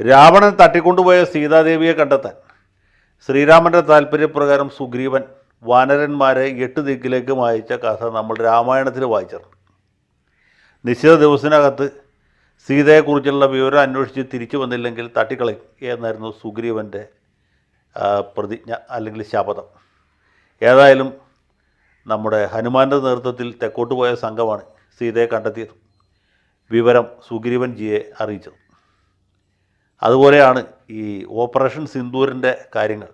രാവണൻ തട്ടിക്കൊണ്ടുപോയ സീതാദേവിയെ കണ്ടെത്താൻ ശ്രീരാമൻ്റെ താല്പര്യപ്രകാരം സുഗ്രീവൻ വാനരന്മാരെ 8 ദിക്കിലേക്ക് അയച്ച കഥ നമ്മൾ രാമായണത്തിൽ വായിച്ചിട്ടുണ്ട്. നിശ്ചിത ദിവസത്തിനകത്ത് സീതയെക്കുറിച്ചുള്ള വിവരം അന്വേഷിച്ച് തിരിച്ചു വന്നില്ലെങ്കിൽ തട്ടിക്കളയും എന്നായിരുന്നു സുഗ്രീവൻ്റെ പ്രതിജ്ഞ അല്ലെങ്കിൽ ശപഥം. ഏതായാലും നമ്മുടെ ഹനുമാൻ്റെ നേതൃത്വത്തിൽ തെക്കോട്ട് പോയ സംഘമാണ് സീതയെ കണ്ടെത്തിയത്. വിവരം സുഗ്രീവൻജിയെ അറിയിച്ചത്. അതുപോലെയാണ് ഈ ഓപ്പറേഷൻ സിന്ദൂരിൻ്റെ കാര്യങ്ങൾ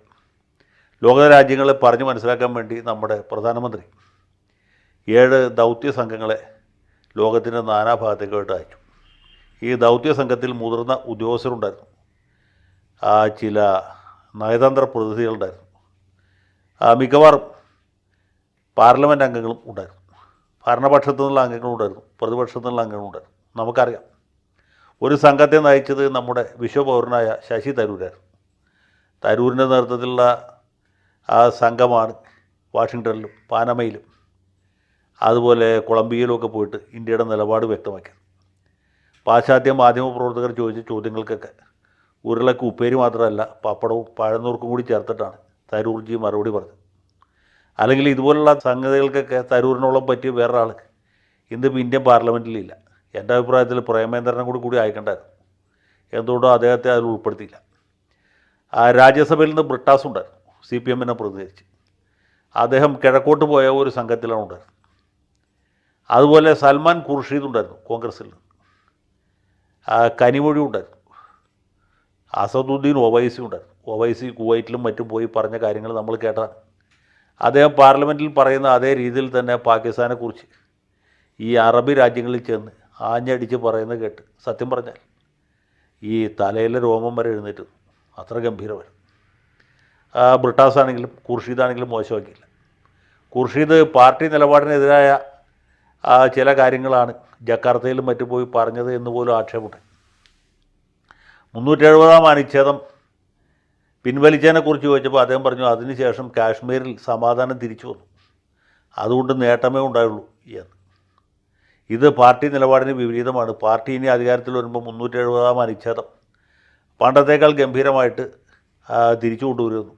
ലോകരാജ്യങ്ങളെ പറഞ്ഞു മനസ്സിലാക്കാൻ വേണ്ടി നമ്മുടെ പ്രധാനമന്ത്രി 7 ദൗത്യ സംഘങ്ങളെ ലോകത്തിൻ്റെ നാനാഭാഗത്തേക്കായിട്ട് അയച്ചു. ഈ ദൗത്യ സംഘത്തിൽ മുതിർന്ന ഉദ്യോഗസ്ഥരുണ്ടായിരുന്നു, ചില നയതന്ത്ര പ്രതിനിധികളുണ്ടായിരുന്നു, മിക്കവാറും പാർലമെൻറ്റ് അംഗങ്ങളും ഉണ്ടായിരുന്നു, ഭരണപക്ഷത്തു നിന്നുള്ള അംഗങ്ങളും ഉണ്ടായിരുന്നു, പ്രതിപക്ഷത്തു നിന്നുള്ള അംഗങ്ങളും ഉണ്ടായിരുന്നു. നമുക്കറിയാം, ഒരു സംഘത്തെ നയിച്ചത് നമ്മുടെ വിശ്വപൗരനായ ശശി തരൂരായിരുന്നു. തരൂരിൻ്റെ നേതൃത്വത്തിലുള്ള ആ സംഘമാണ് വാഷിങ്ടണിലും പാനമയിലും അതുപോലെ കൊളംബിയയിലുമൊക്കെ പോയിട്ട് ഇന്ത്യയുടെ നിലപാട് വ്യക്തമാക്കിയത്. പാശ്ചാത്യ മാധ്യമപ്രവർത്തകർ ചോദിച്ച ചോദ്യങ്ങൾക്കൊക്കെ ഉരുളക്ക് ഉപ്പേരി മാത്രമല്ല പപ്പടവും പഴനൂർക്കും കൂടി ചേർത്തിട്ടാണ് തരൂർജി മറുപടി പറഞ്ഞത്. അല്ലെങ്കിൽ ഇതുപോലുള്ള സംഗതികൾക്കൊക്കെ തരൂരിനോളം പറ്റിയ വേറൊരാൾ ഇന്നിപ്പോൾ ഇന്ത്യൻ പാർലമെൻറ്റിലില്ല. എൻ്റെ അഭിപ്രായത്തിൽ പ്രേമേന്ദ്രനെ കൂടി അയക്കേണ്ടായിരുന്നു. എന്തുകൊണ്ടോ അദ്ദേഹത്തെ അതിൽ ഉൾപ്പെടുത്തിയില്ല. രാജ്യസഭയിൽ നിന്ന് ബ്രിട്ടാസ് ഉണ്ടായിരുന്നു, CPM പ്രതിനിധീകരിച്ച്. അദ്ദേഹം കിഴക്കോട്ട് പോയ ഒരു സംഘത്തിലാണ് ഉണ്ടായിരുന്നത്. അതുപോലെ സൽമാൻ ഖുർഷീദ് ഉണ്ടായിരുന്നു കോൺഗ്രസ്സിൽ നിന്ന്, കനിമൊഴി ഉണ്ടായിരുന്നു, അസദുദ്ദീൻ ഒവൈസി ഉണ്ടായിരുന്നു. ഒവൈസി കുവൈറ്റിലും മറ്റും പോയി പറഞ്ഞ കാര്യങ്ങൾ നമ്മൾ കേട്ടതാണ്. അദ്ദേഹം പാർലമെൻറ്റിൽ പറയുന്ന അതേ രീതിയിൽ തന്നെ പാകിസ്ഥാനെക്കുറിച്ച് ഈ അറബി രാജ്യങ്ങളിൽ ചെന്ന് ആഞ്ഞടിച്ച് പറയുന്നത് കേട്ട് സത്യം പറഞ്ഞാൽ ഈ തലയിലെ രോമം വരെ എഴുന്നേറ്റ്, അത്ര ഗംഭീരമായിരുന്നു. ബ്രിട്ടാസ് ആണെങ്കിലും ഖുർഷീദാണെങ്കിലും മോശമാക്കിയില്ല. ഖുർഷീദ് പാർട്ടി നിലപാടിനെതിരായ ചില കാര്യങ്ങളാണ് ജക്കാർത്തയിലും മറ്റും പോയി പറഞ്ഞത് എന്ന് പോലും ആക്ഷേപമുണ്ട്. 370 അനുച്ഛേദം പിൻവലിച്ചതിനെക്കുറിച്ച് ചോദിച്ചപ്പോൾ അദ്ദേഹം പറഞ്ഞു അതിനുശേഷം കാശ്മീരിൽ സമാധാനം തിരിച്ചു വന്നു, അതുകൊണ്ട് നേട്ടമേ ഉണ്ടായുള്ളൂ എന്ന്. ഇത് പാർട്ടി നിലപാടിന് വിപരീതമാണ്. പാർട്ടി ഇനി അധികാരത്തിൽ വരുമ്പോൾ 370 അനുച്ഛേദം പണ്ടത്തേക്കാൾ ഗംഭീരമായിട്ട് തിരിച്ചു കൊണ്ടുവരുന്നു.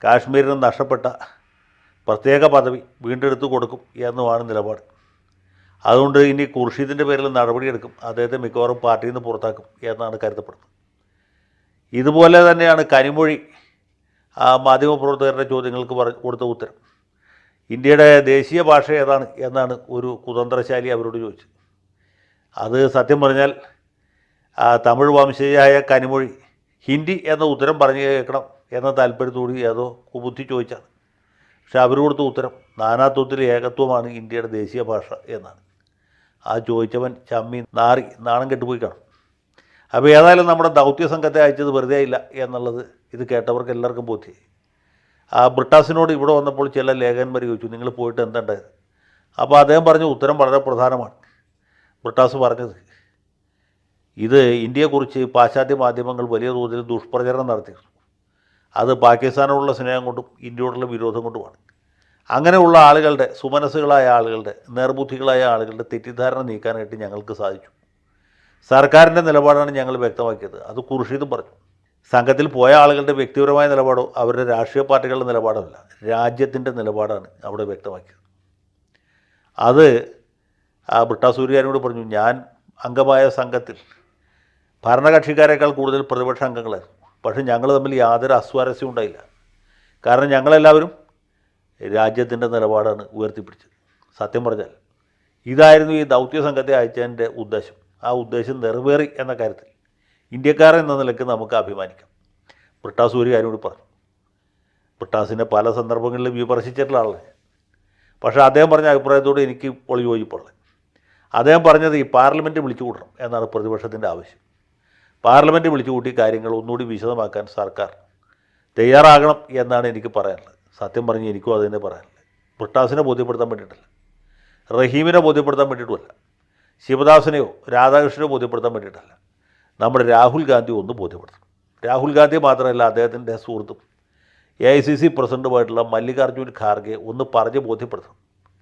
കാശ്മീരിന് നഷ്ടപ്പെട്ട പ്രത്യേക പദവി വീണ്ടെടുത്ത് കൊടുക്കും എന്നുമാണ് നിലപാട്. അതുകൊണ്ട് ഇനി ഖുർഷീദിൻ്റെ പേരിൽ നടപടിയെടുക്കും, അദ്ദേഹത്തെ മിക്കവാറും പാർട്ടിയിൽ നിന്ന് പുറത്താക്കും എന്നാണ് കരുതപ്പെടുന്നത്. ഇതുപോലെ തന്നെയാണ് കനിമൊഴി മാധ്യമപ്രവർത്തകരുടെ ചോദ്യങ്ങൾക്ക് കൊടുത്ത ഉത്തരം. ഇന്ത്യയുടെ ദേശീയ ഭാഷ ഏതാണ് എന്നാണ് ഒരു കുതന്ത്രശാലി അവരോട് ചോദിച്ചത്. അത് സത്യം പറഞ്ഞാൽ തമിഴ് വംശജയായ കനിമൊഴി ഹിന്ദി എന്ന ഉത്തരം പറഞ്ഞു കേൾക്കണം എന്ന താല്പര്യത്തോട് ഏതോ കുബുദ്ധി ചോദിച്ചാണ്. പക്ഷെ അവർ കൊടുത്ത ഉത്തരം നാനാത്വത്തിൽ ഏകത്വമാണ് ഇന്ത്യയുടെ ദേശീയ ഭാഷ എന്നാണ്. ആ ചോദിച്ചവൻ ചമ്മി നാറി നാണം കെട്ടുപോയി കാണും. അപ്പോൾ ഏതായാലും നമ്മുടെ ദൗത്യ സംഘത്തെ അയച്ചത് വെറുതെ ഇല്ല എന്നുള്ളത് ഇത് കേട്ടവർക്ക് എല്ലാവർക്കും ബോധ്യമായി. ബ്രിട്ടാസിനോട് ഇവിടെ വന്നപ്പോൾ ചില ലേഖകന്മാർ ചോദിച്ചു നിങ്ങൾ പോയിട്ട് എന്തുണ്ടായത്. അപ്പോൾ അദ്ദേഹം പറഞ്ഞ ഉത്തരം വളരെ പ്രധാനമാണ്. ബ്രിട്ടാസ് പറഞ്ഞത് ഇത് ഇന്ത്യയെക്കുറിച്ച് പാശ്ചാത്യ മാധ്യമങ്ങൾ വലിയ തോതിൽ ദുഷ്പ്രചരണം നടത്തിയിരുന്നു. അത് പാകിസ്ഥാനോടുള്ള സ്നേഹം കൊണ്ടും ഇന്ത്യയോടുള്ള വിരോധം കൊണ്ടുമാണ്. അങ്ങനെയുള്ള ആളുകളുടെ സുമനസ്സുകളായ ആളുകളുടെ നേർബുദ്ധികളായ ആളുകളുടെ തെറ്റിദ്ധാരണ നീക്കാനായിട്ട് ഞങ്ങൾക്ക് സാധിച്ചു. സർക്കാരിൻ്റെ നിലപാടാണ് ഞങ്ങൾ വ്യക്തമാക്കിയത്. അത് ഖുർഷീദും പറഞ്ഞു. സംഘത്തിൽ പോയ ആളുകളുടെ വ്യക്തിപരമായ നിലപാടോ അവരുടെ രാഷ്ട്രീയ പാർട്ടികളുടെ നിലപാടോ അല്ല, രാജ്യത്തിൻ്റെ നിലപാടാണ് അവിടെ വ്യക്തമാക്കിയത്. അത് ബ്രിട്ടാസൂരിയാനോട് പറഞ്ഞു ഞാൻ അംഗമായ സംഘത്തിൽ ഭരണകക്ഷിക്കാരേക്കാൾ കൂടുതൽ പ്രതിപക്ഷ അംഗങ്ങളായിരുന്നു. പക്ഷേ ഞങ്ങൾ തമ്മിൽ യാതൊരു അസ്വാരസ്യവും ഉണ്ടായില്ല. കാരണം ഞങ്ങളെല്ലാവരും രാജ്യത്തിൻ്റെ നിലപാടാണ് ഉയർത്തിപ്പിടിച്ചത്. സത്യം പറഞ്ഞാൽ ഇതായിരുന്നു ഈ ദൗത്യ സംഘത്തെ അയച്ചതിൻ്റെ ഉദ്ദേശം. ആ ഉദ്ദേശം നിറവേറി എന്ന കാര്യത്തിൽ ഇന്ത്യക്കാരൻ എന്ന നിലയ്ക്ക് നമുക്ക് അഭിമാനിക്കാം. ബ്രിട്ടാസ് ഒരു കാര്യം കൂടി പറഞ്ഞു. ബ്രിട്ടാസിനെ പല സന്ദർഭങ്ങളിലും വിമർശിച്ചിട്ടുള്ള ആളാണ്. പക്ഷേ അദ്ദേഹം പറഞ്ഞ അഭിപ്രായത്തോട് എനിക്ക് ഇപ്പോൾ യോജിപ്പുള്ളത്. അദ്ദേഹം പറഞ്ഞത് ഈ പാർലമെൻറ്റ് വിളിച്ചു കൂട്ടണം എന്നാണ് പ്രതിപക്ഷത്തിൻ്റെ ആവശ്യം. പാർലമെൻറ്റ് വിളിച്ചു കൂട്ടി കാര്യങ്ങൾ ഒന്നുകൂടി വിശദമാക്കാൻ സർക്കാർ തയ്യാറാകണം എന്നാണ് എനിക്ക് പറയാനുള്ളത്. സത്യം പറഞ്ഞ് എനിക്കും അത് തന്നെ പറയാനുള്ളത്. ബ്രിട്ടാസിനെ ബോധ്യപ്പെടുത്താൻ വേണ്ടിയിട്ടല്ല, റഹീമിനെ ബോധ്യപ്പെടുത്താൻ വേണ്ടിയിട്ടുമല്ല, ശിവദാസനെയോ രാധാകൃഷ്ണനെയോ ബോധ്യപ്പെടുത്താൻ വേണ്ടിയിട്ടല്ല, നമ്മുടെ രാഹുൽ ഗാന്ധി ഒന്ന് ബോധ്യപ്പെടുത്തണം. രാഹുൽ ഗാന്ധി മാത്രമല്ല അദ്ദേഹത്തിൻ്റെ സുഹൃത്തും AICC പ്രസിഡൻറ്റുമായിട്ടുള്ള മല്ലികാർജ്ജുൻ ഖാർഗെ ഒന്ന് പറഞ്ഞ് ബോധ്യപ്പെടുത്തണം.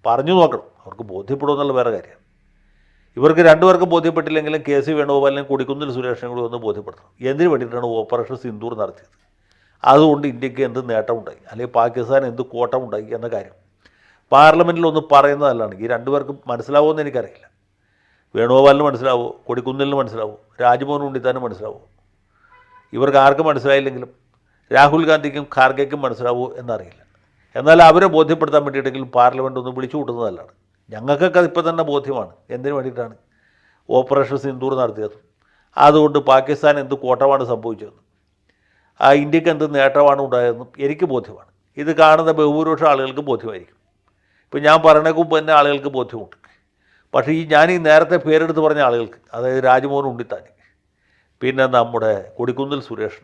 പറഞ്ഞു നോക്കണം, അവർക്ക് ബോധ്യപ്പെടുമെന്നുള്ള വേറെ കാര്യമാണ്. ഇവർക്ക് രണ്ടുപേർക്കും ബോധ്യപ്പെട്ടില്ലെങ്കിലും കെ സി വേണുഗോപാലിനെയും കൊടിക്കുന്നിൽ സുരേഷിനെയും കൂടി ഒന്ന് ബോധ്യപ്പെടുത്തണം. എന്തിനു വേണ്ടിയിട്ടാണ് ഓപ്പറേഷൻ സിന്ദൂർ നടത്തിയത്, അതുകൊണ്ട് ഇന്ത്യക്ക് എന്ത് നേട്ടമുണ്ടായി, അല്ലെങ്കിൽ പാകിസ്ഥാൻ എന്ത് കോട്ടമുണ്ടായി എന്ന കാര്യം പാർലമെൻറ്റിൽ ഒന്ന് പറയുന്നതല്ലാണ്. ഈ രണ്ടുപേർക്കും മനസ്സിലാവുമെന്ന് എനിക്കറിയില്ല. വേണുഗോപാലിന് മനസ്സിലാവുമോ, കൊടിക്കുന്നിലിന് മനസ്സിലാവുമോ, രാജ്മോഹൻ ഉണ്ണിത്താനും മനസ്സിലാവുമോ? ഇവർക്ക് ആർക്കും മനസ്സിലായില്ലെങ്കിലും രാഹുൽ ഗാന്ധിക്കും ഖാർഗെക്കും മനസ്സിലാവുമോ എന്നറിയില്ല. എന്നാൽ അവരെ ബോധ്യപ്പെടുത്താൻ വേണ്ടിയിട്ടെങ്കിലും പാർലമെൻറ്റ് ഒന്ന് വിളിച്ചു കൂട്ടുന്നതല്ലാണ്. ഞങ്ങൾക്കൊക്കെ ഇപ്പോൾ തന്നെ ബോധ്യമാണ് എന്തിനു വേണ്ടിയിട്ടാണ് ഓപ്പറേഷൻ സിന്ദൂർ നടത്തിയത്, അതുകൊണ്ട് പാകിസ്ഥാൻ എന്ത് കോട്ടമാണ് സംഭവിച്ചതെന്നും ഇന്ത്യക്ക് എന്ത് നേട്ടമാണ് ഉണ്ടായതെന്നും എനിക്ക് ബോധ്യമാണ്. ഇത് കാണുന്ന ബഹുഭൂരിപക്ഷം ആളുകൾക്ക് ബോധ്യമായിരിക്കും. ഇപ്പോൾ ഞാൻ പറയണേക്ക് മുമ്പ് തന്നെ ആളുകൾക്ക് ബോധ്യമുണ്ട്. പക്ഷേ ഞാൻ നേരത്തെ പേരെടുത്ത് പറഞ്ഞ ആളുകൾക്ക്, അതായത് രാജ്മോഹൻ ഉണ്ണിത്താൻ, പിന്നെ നമ്മുടെ കൊടിക്കുന്നിൽ സുരേഷ്,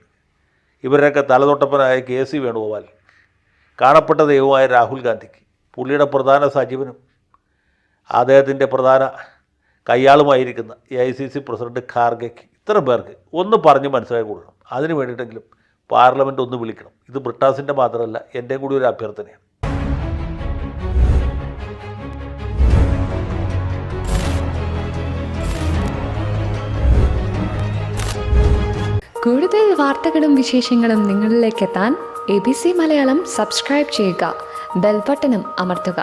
ഇവരുടെയൊക്കെ തലതൊട്ടപ്പനായ കെ സി വേണുഗോപാൽ, കാണപ്പെട്ട ദൈവമായ രാഹുൽ ഗാന്ധിക്ക്, പുള്ളിയുടെ പ്രധാന സജീവനും അദ്ദേഹത്തിൻ്റെ പ്രധാന കയ്യാളുമായിരിക്കുന്ന AICC പ്രസിഡന്റ് ഖാർഗെക്ക്, ഇത്ര പേർക്ക് ഒന്ന് പറഞ്ഞ് മനസ്സിലാക്കി കൊടുക്കണം. അതിന് വേണ്ടിയിട്ടെങ്കിലും പാർലമെൻറ്റ് ഒന്ന് വിളിക്കണം. ഇത് ബ്രിട്ടാസിൻ്റെ മാത്രമല്ല, എൻ്റെയും കൂടി ഒരു അഭ്യർത്ഥനയാണ്. കൂടുതൽ വാർത്തകളും വിശേഷങ്ങളും നിങ്ങളിലേക്ക് എത്താൻ ABC മലയാളം സബ്സ്ക്രൈബ് ചെയ്യുക, ബെൽ ബട്ടണും അമർത്തുക.